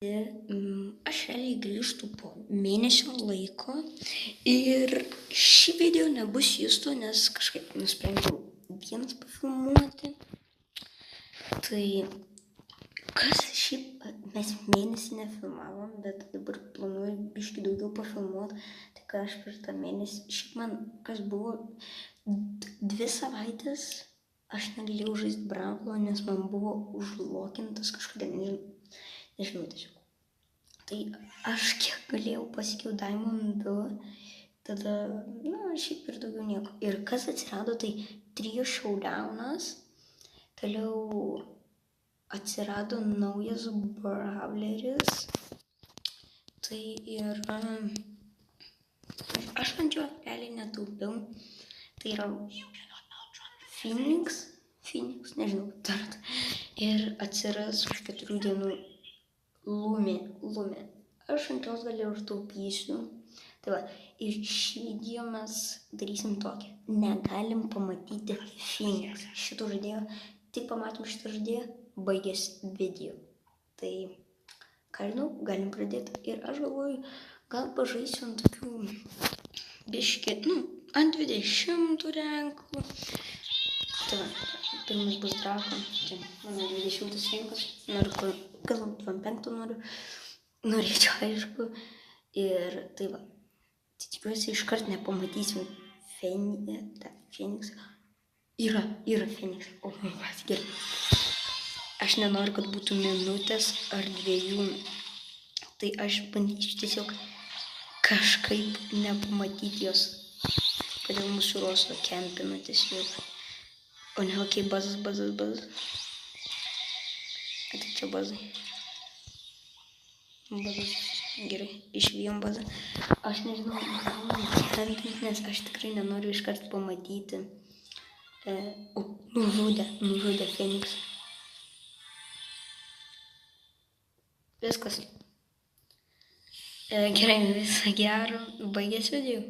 Aš realiai grįžtu po mėnesio laiko ir šį video nebus justo, nes kažkaip nusprendžiau vienas pafilmuoti. Tai kas šiaip mes mėnesį nefilmavom, bet dabar planuoju biškį daugiau pafilmuoti. Tai ką aš per tą mėnesį, šiaip man kas buvo 2 savaitės, aš negalėjau žaisti Branklo, nes man buvo užlokintas kažkodėl, nežinau tiesiog. Tai aš kiek galėjau pasiekiau Diamond 2, tada, šiaip ir daugiau nieko. Ir kas atsirado, tai trio showdownas, toliau atsirado naujas brawleris, tai yra, aš ant jo realiai netaupiau, tai yra Phoenix, nežinau, tart. Ir atsiras už 4 dienų Lumė. Aš ant jos gal ir taupysiu. Tai va, ir šį video mes darysim tokį. Negalim pamatyti Phoenix. Šito žaidėjo, tik pamatym šitą žaidėją, baigės video. Tai, ką žinau, galim pradėti. Ir aš galvoju, gal pažaisiu ant tokių biškį, ant 20 renklų. Tai va, pirmas bus Drako. Čia mano 20 renkas. Noriu, gal 25 norėčiau, aišku. Ir tai va, tikiuosi iškart nepamatysim Phoenix. Yra Phoenix. O, gerai. Aš nenoriu, kad būtų minutės ar 2. Tai aš bandysiu tiesiog kažkaip nepamatyti jos. Kodėl mūsų Roso kempina tiesiog. O ne, okei, bazas. Tai čia bazai. Bazas, gerai, išvijom bazą. Aš nežinau, kempinti, nes aš tikrai nenoriu iškart pamatyti. Nužudė Phoenix. Viskas. Gerai, viso gero, baigės video.